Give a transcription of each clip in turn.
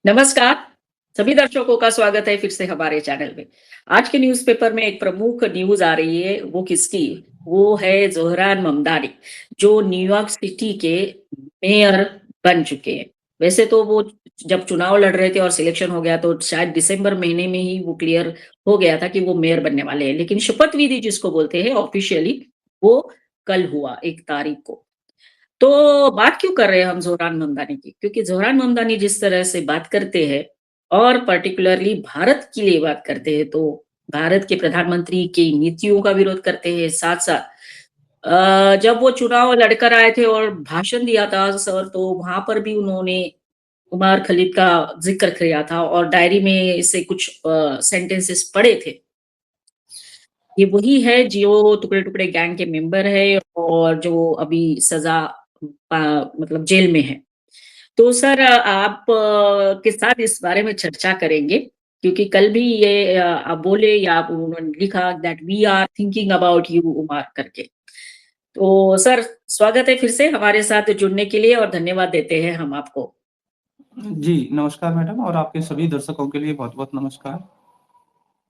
नमस्कार, सभी दर्शकों का स्वागत है फिर से हमारे चैनल में। आज के न्यूज़पेपर में एक प्रमुख न्यूज़ आ रही है, वो किसकी? वो है ज़ोहरान ममदानी, जो न्यूयॉर्क सिटी के मेयर बन चुके हैं। वैसे तो वो जब चुनाव लड़ रहे थे और सिलेक्शन हो गया तो शायद दिसंबर महीने में ही वो क्लियर हो गया था कि वो मेयर बनने वाले हैं। लेकिन शपथ विधि जिसको बोलते हैं ऑफ़िशियली, वो कल हुआ 1 तारीख को। तो बात क्यों कर रहे हैं हम ज़ोहरान ममदानी की? क्योंकि ज़ोहरान ममदानी जिस तरह से बात करते हैं और पर्टिकुलरली भारत के लिए बात करते हैं, तो भारत के प्रधानमंत्री की नीतियों का विरोध करते हैं, साथ-साथ जब वो चुनाव लड़कर आए थे और भाषण दिया था सर, तो वहाँ पर भी उन्होंने उमर खलीद का ज़िक्र किया था और डायरी में से कुछ सेंटेंसेस पढ़े थे। ये वही है जो टुकड़े-टुकड़े गैंग के मेंबर है और जो अभी सज़ा मतलब जेल में है। तो सर आप के साथ इस बारे में चर्चा करेंगे क्योंकि कल भी ये आप बोले या आप उन्होंने लिखा that we are thinking about you Umar करके। तो सर स्वागत है फिर से हमारे साथ जुड़ने के लिए और धन्यवाद देते हैं हम आपको। जी, नमस्कार मैडम और आपके सभी दर्शकों के लिए बहुत-बहुत नमस्कार।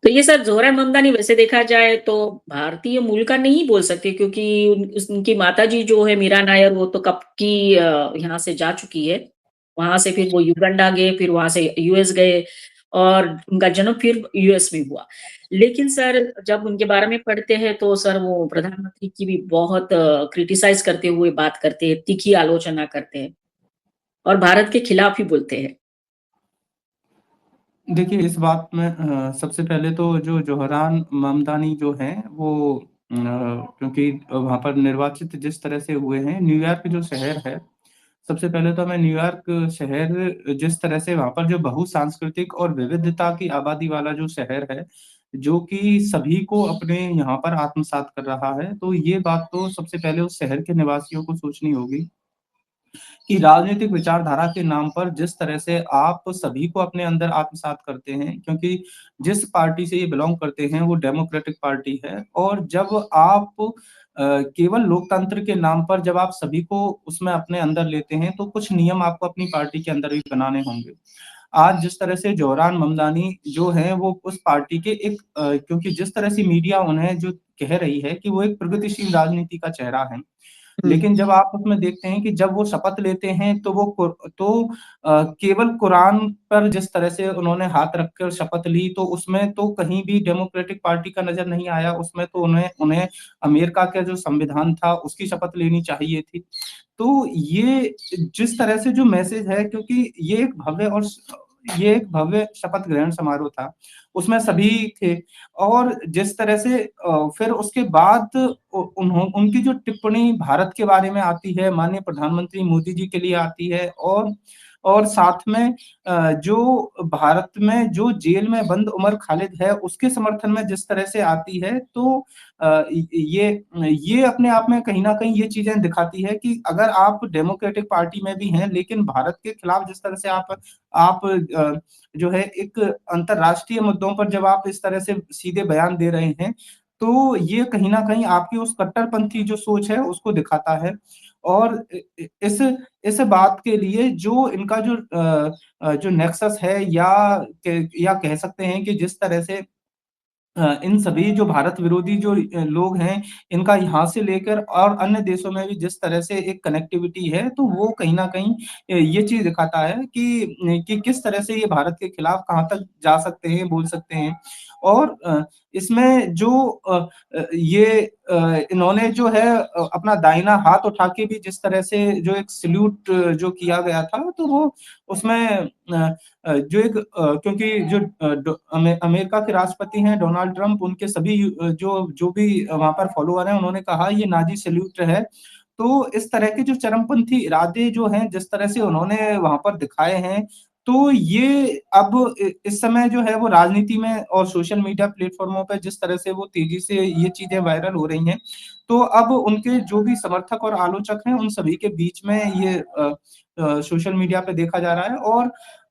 तो ये सर ज़ोहरा ममदानी वैसे देखा जाए तो भारतीय मूल का नहीं बोल सकते क्योंकि उनकी माताजी जो है मीरा नायर वो तो कब की यहाँ से जा चुकी है। वहाँ से फिर वो युगांडा गए, फिर वहाँ से यूएस गए और उनका जन्म फिर यूएस में हुआ। लेकिन सर जब उनके बारे में पढ़ते हैं तो सर वो प्रधानमंत्री की भी बहुत क्रिटिसाइज़ करते हुए बात करते हैं, तीखी आलोचना करते हैं और भारत के खिलाफ ही बोलते हैं। देखिए, इस बात में सबसे पहले तो जो ज़ोहरान ममदानी जो हैं वो क्योंकि वहाँ पर निर्वाचित जिस तरह से हुए हैं, न्यूयॉर्क जो शहर है, सबसे पहले तो हमें न्यूयॉर्क शहर जिस तरह से वहाँ पर जो बहुसांस्कृतिक और विविधता की आबादी वाला जो शहर है, जो कि सभी को अपने यहाँ पर आत्मसात कर रहा है, तो ये बात तो सबसे पहले उस शहर के निवासियों को सोचनी होगी। कि राजनीतिक विचारधारा के नाम पर जिस तरह से आप सभी को अपने अंदर आत्मसात करते हैं, क्योंकि जिस पार्टी से ये बिलॉन्ग करते हैं वो डेमोक्रेटिक पार्टी है और जब आप केवल लोकतंत्र के नाम पर जब आप सभी को उसमें अपने अंदर लेते हैं, तो कुछ नियम आपको अपनी पार्टी के अंदर भी बनाने होंगे। आज जिस तरह से ज़ोहरान ममदानी जो हैं वो उस पार्टी के एक क्योंकि जिस तरह से मीडिया उन्हें जो कह रही है कि वो एक प्रगतिशील राजनीति का चेहरा है। हुँ। लेकिन जब आप उसमें देखते हैं कि जब वो शपथ लेते हैं तो केवल कुरान पर जिस तरह से उन्होंने हाथ रखकर शपथ ली तो उसमें तो कहीं भी डेमोक्रेटिक पार्टी का नज़र नहीं आया, उसमें तो उन्हें उन्हें अमेरिका का जो संविधान था उसकी शपथ लेनी चाहिए थी। तो ये जिस तरह से जो मैसेज है क्योंकि ये एक भव्य शपथ ग्रहण समारोह था, उसमें सभी थे और जिस तरह से फिर उसके बाद उनकी जो टिप्पणी भारत के बारे में आती है, माननीय प्रधानमंत्री मोदी जी के लिए आती है और साथ में जो भारत में जो जेल में बंद उमर खालिद है, उसके समर्थन में जिस तरह से आती है, तो अ, ये अपने आप में कहीं न कहीं ये चीज़ें दिखाती है कि अगर आप डेमोक्रेटिक पार्टी में भी हैं, लेकिन भारत के खिलाफ जिस तरह से आप जो है एक अंतर्राष्ट्रीय मुद्दों पर जब आप इस तरह से सीधे बयान दे रहे हैं, तो ये कहीं न कहीं आपकी उस कट्टरपंथी जो सोच है, उसको दिखाता है। और इ इ इस बात के लिए जो इनका जो नेक्सस है या कह सकते हैं कि जिस तरह से इन सभी जो भारत विरोधी जो लोग हैं, इनका यहाँ से लेकर और अन्य देशों में भी जिस तरह से एक कनेक्टिविटी है, तो वो कहीं न कहीं ये चीज़ दिखाता है कि किस तरह से ये भारत के खिलाफ कहाँ तक जा सकते हैं, बोल सकते हैं। और इसमें जो इन्होंने जो है अपना दाहिना हाथ उठा के भी जिस तरह से जो एक सैल्यूट जो किया गया था, तो वो उसमें क्योंकि जो अमेरिका के राष्ट्रपति हैं डोनाल्ड ट्रम्प उनके सभी जो भी वहाँ पर फॉलोवर हैं उन्होंने कहा ये नाज़ी सैल्यूट है। तो इस तरह के जो चरमपंथी इरादे जो हैं जिस तरह से उन्होंने वहाँ पर दिखाए हैं, तो ये अब इस समय जो है वो राजनीति में और सोशल मीडिया प्लेटफ़ॉर्मों पे जिस तरह से वो तेज़ी से ये चीज़ें वायरल हो रही हैं, तो अब उनके जो भी समर्थक और आलोचक हैं उन सभी के बीच में ये सोशल मीडिया पे देखा जा रहा है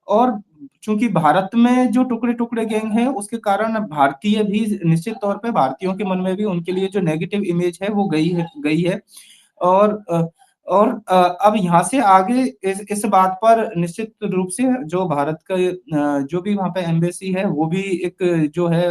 और चूँकि भारत में जो टुकड़े-टुकड़े गैंग है, उसके कारण भारतीय भी निश्चित तौर पे भारतीयों के मन में भी उनके लिए जो नेगेटिव इमेज है, वो गई है। और और अब यहाँ से आगे इस बात पर निश्चित रूप से जो भारत का जो भी वहाँ पे एम्बेसी है, वो भी एक जो है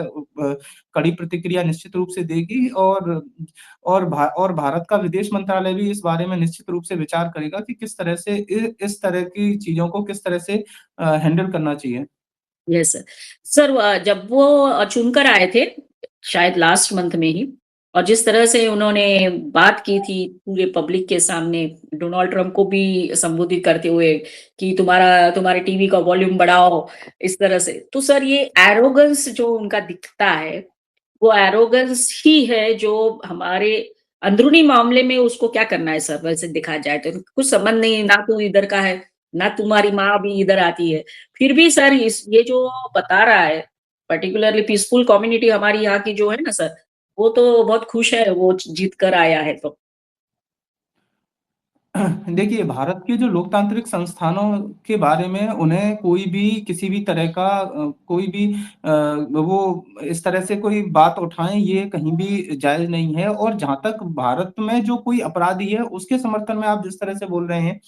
कड़ी प्रतिक्रिया निश्चित रूप से देगी और भारत का विदेश मंत्रालय भी इस बारे में निश्चित रूप से विचार करेगा कि किस तरह से इस तरह की चीज़ों को किस तरह से हैंडल करना चाहिए। Yes sir. सर जब वो चुनकर आए थे, शायद लास्ट मंथ में ही, और जिस तरह से उन्होंने बात की थी पूरे पब्लिक के सामने, डोनाल्ड ट्रंप को भी संबोधित करते हुए कि तुम्हारे टीवी का वॉल्यूम बढ़ाओ, इस तरह से। तो सर ये एरोगेंस जो उनका दिखता है, वो एरोगेंस ही है जो हमारे अंदरूनी मामले में उसको क्या करना है सर, वैसे देखा जाए तो कुछ संबंध नहीं, ना तू इधर का है, ना तुम्हारी माँ भी इधर आती है। फिर भी सर इस ये जो बता रहा है, पर्टिकुलरली पीसफुल कम्युनिटी हमारी यहाँ की जो है ना सर, वो तो बहुत खुश है, वो जीत कर आया है तो। देखिए, भारत के जो लोकतांत्रिक संस्थानों के बारे में उन्हें कोई भी किसी भी तरह का कोई भी वो इस तरह से कोई बात उठाएँ ये कहीं भी जायज़ नहीं है और जहाँ तक भारत में जो कोई अपराधी है उसके समर्थन में आप जिस तरह से बोल रहे हैं,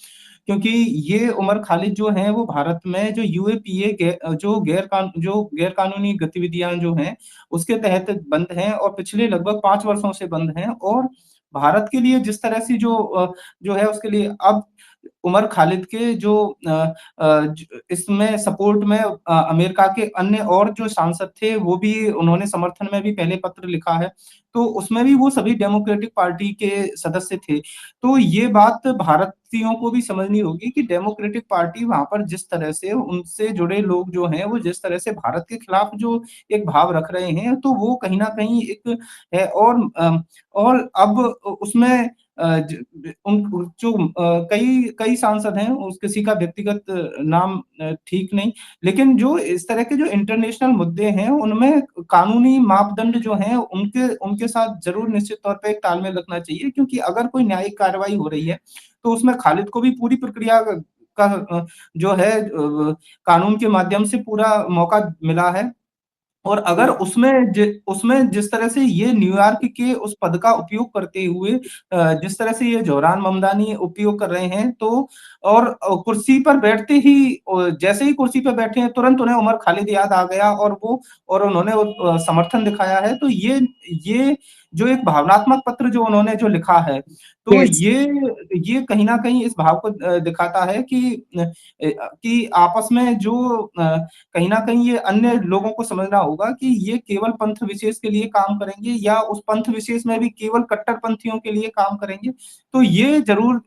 क्योंकि ये उमर खालिद जो हैं वो भारत में जो यूएपीए जो गैर-कानूनी गतिविधियाँ जो हैं, उसके तहत बंद हैं और पिछले लगभग 5 वर्षों से बंद हैं और भारत के लिए जिस तरह से जो है उसके लिए अब उमर खालिद के जो अ ज इसमें सपोर्ट में अमेरिका के अन्य और जो सांसद थे, वो भी उन्होंने समर्थन में भी पहले पत्र लिखा है। तो उसमें भी वो सभी डेमोक्रेटिक पार्टी के सदस्य थे। तो ये बात भारतीयों को भी समझनी होगी कि डेमोक्रेटिक पार्टी वहाँ पर जिस तरह से उनसे जुड़े लोग जो हैं, वो जिस तरह से भारत के खिलाफ जो एक भाव रख रहे हैं, तो वो कहीं न कहीं एक है और अब उसमें अ, ज उन जो कई कई सांसद हैं, उस किसी का व्यक्तिगत नाम ठीक नहीं, लेकिन जो इस तरह के जो इंटरनेशनल मुद्दे हैं, उनमें कानूनी मापदंड जो हैं, उनके उनके साथ ज़रूर निश्चित तौर पे एक तालमेल रखना चाहिए क्योंकि अगर कोई न्यायिक कार्रवाई हो रही है, तो उसमें खालिद को भी पूरी प्रक्रिया का जो है कानून के माध्यम से पूरा मौका मिला है। और अगर उसमें जिस तरह से ये न्यूयॉर्क के उस पद का उपयोग करते हुए जिस तरह से ये ज़ोहरान ममदानी उपयोग कर रहे हैं, तो और कुर्सी पर बैठते ही जैसे ही कुर्सी पे बैठे हैं, तुरंत उन्हें उमर खालिद याद आ गया और उन्होंने समर्थन दिखाया है। तो ये जो एक भावनात्मक पत्र जो उन्होंने जो लिखा है, तो यस। ये कहीं न कहीं इस भाव को दिखाता है कि आपस में जो कहीं न कहीं ये अन्य लोगों को समझना होगा कि ये केवल पंथ विशेष के लिए काम करेंगे या उस पंथ विशेष में भी केवल कट्टरपंथियों के लिए काम करेंगे। तो ये ज़रूर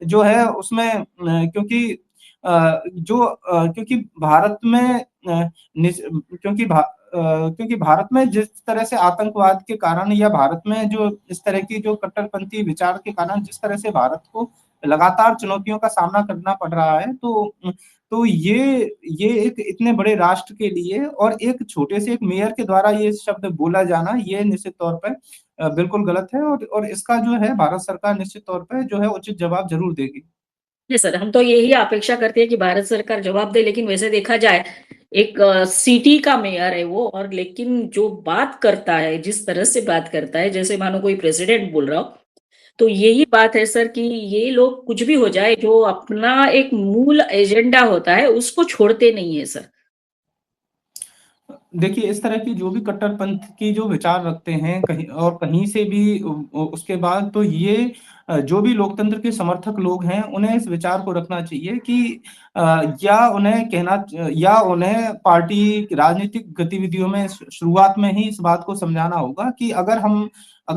जो है उसमें क्योंकि भारत में क्योंकि भारत में जिस तरह से आतंकवाद के कारण या भारत में जो इस तरह की जो कट्टरपंथी विचार के कारण जिस तरह से भारत को लगातार चुनौतियों का सामना करना पड़ रहा है, तो ये एक इतने बड़े राष्ट्र के लिए और एक छोटे से एक मेयर के द्वारा ये शब्द बोला जाना, ये निश्चित तौर पे बिल्कुल गलत है और इसका जो है भारत सरकार निश्चित तौर पे जो है उचित जवाब ज़रूर देगी। जी सर, हम तो यही अपेक्षा करते हैं कि भारत सरकार जवाब दे, लेकिन वैसे देखा जाए, एक सिटी का मेयर है वो, और लेकिन जो बात करता है, जिस तरह से बात करता है, जैसे मानो कोई प्रेसिडेंट बोल रहा हो, तो यही बात है सर कि ये लोग कुछ भी हो जाए, जो अपना एक मूल एजेंडा होता है, उसको छोड़ते नहीं है सर। देखिए, इस तरह की जो भी कट्टरपंथ की जो विचार रखते हैं कहीं से भी उसके बाद तो ये जो भी लोकतंत्र के समर्थक लोग हैं, उन्हें इस विचार को रखना चाहिए कि या उन्हें पार्टी की राजनीतिक गतिविधियों में शुरुआत में ही इस बात को समझाना होगा कि अगर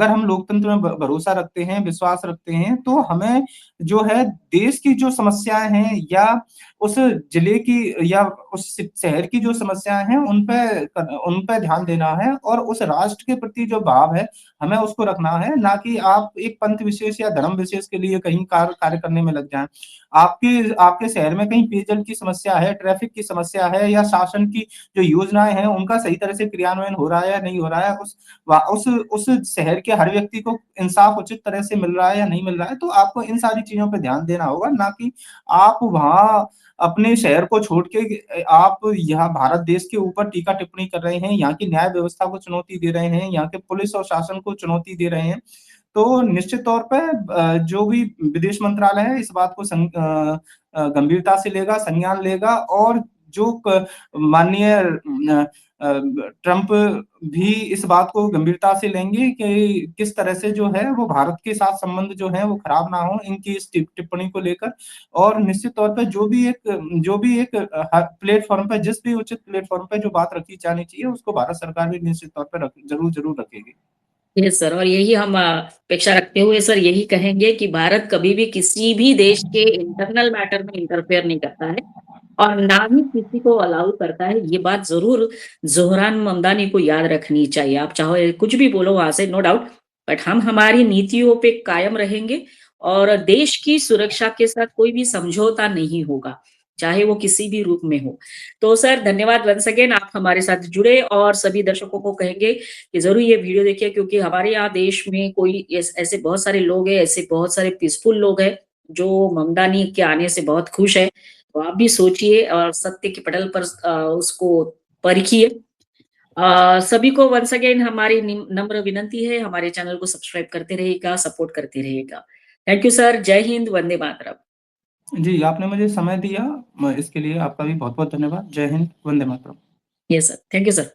हम लोकतंत्र में भरोसा रखते हैं, विश्वास रखते हैं, तो हमें जो है देश की जो समस्याएँ हैं या उस जिले की या उस शहर की जो समस्याएँ हैं, उन पे ध्यान देना है और उस राष्ट्र के प्रति जो भाव है, हमें उसको रखना है, ना कि आप एक पंथ विशेष या धर्म विशेष के लिए कहीं कार्य करने में लग जाएँ। आपके आपके शहर में कहीं पेयजल की समस्या है, ट्रैफिक की समस्या है या शासन की जो योजनाएँ हैं, उनका सही तरह से क्रियान्वयन हो रहा है या नहीं हो रहा है, उस शहर के हर व्यक्ति को इंसाफ उचित तरह से मिल रहा है या नहीं मिल रहा है, तो आपको इन सारी चीज़ों पे ध्यान देना होगा, ना कि आप वहाँ अपने शहर को छोड़ के आप यहाँ भारत देश के ऊपर टीका-टिप्पणी कर रहे हैं, यहाँ की न्याय व्यवस्था को चुनौती दे रहे हैं, यहाँ के पुलिस और शासन को चुनौती दे रहे हैं। तो निश्चित तौर पे जो भी विदेश मंत्रालय है इस बात को गंभीरता से लेगा, संज्ञान लेगा और जो माननीय ट्रंप भी इस बात को गंभीरता से लेंगे कि किस तरह से जो है वो भारत के साथ संबंध जो है वो खराब ना हो इनकी इस टिप्पणी को लेकर। और निश्चित तौर पे जो भी एक प्लेटफॉर्म पे जिस भी उचित प्लेटफॉर्म पे जो बात रखी जानी चाहिए उसको भारत सरकार भी निश्चित तौर पे जरूर रखेगी। यस सर, और यही हम अपेक्षा रखते हुए सर यही कहेंगे कि भारत कभी भी किसी भी देश के इंटरनल मैटर में इंटरफेयर नहीं करता है और ना ही किसी को अलाउ करता है। ये बात जरूर जोहरान ममदानी को याद रखनी चाहिए। आप चाहे कुछ भी बोलो वहां से, नो डाउट, बट हम हमारी नीतियों पे कायम रहेंगे और देश की सुरक्षा के साथ कोई भी समझौता नहीं होगा, चाहे वो किसी भी रूप में हो। तो सर धन्यवाद वंस अगेन, आप हमारे साथ जुड़े और सभी दर्शकों को कहेंगे कि जरूर ये वीडियो देखिए, क्योंकि हमारे यहाँ देश में कोई ऐसे बहुत सारे लोग हैं, ऐसे बहुत सारे पीसफुल लोग हैं जो ममदानी के आने से बहुत खुश है। तो आप भी सोचिए और सत्य के पटल पर उसको परखिए। सभी को वंस अगेन हमारी नम्र विनंती है, हमारे चैनल को सब्सक्राइब करते रहिएगा, सपोर्ट करते रहिएगा। थैंक यू सर, जय हिंद, वंदे मातरम। जी, आपने मुझे समय दिया, इसके लिए आपका भी बहुत-बहुत धन्यवाद। जय हिंद, वंदे मातरम। Yes sir, thank you sir.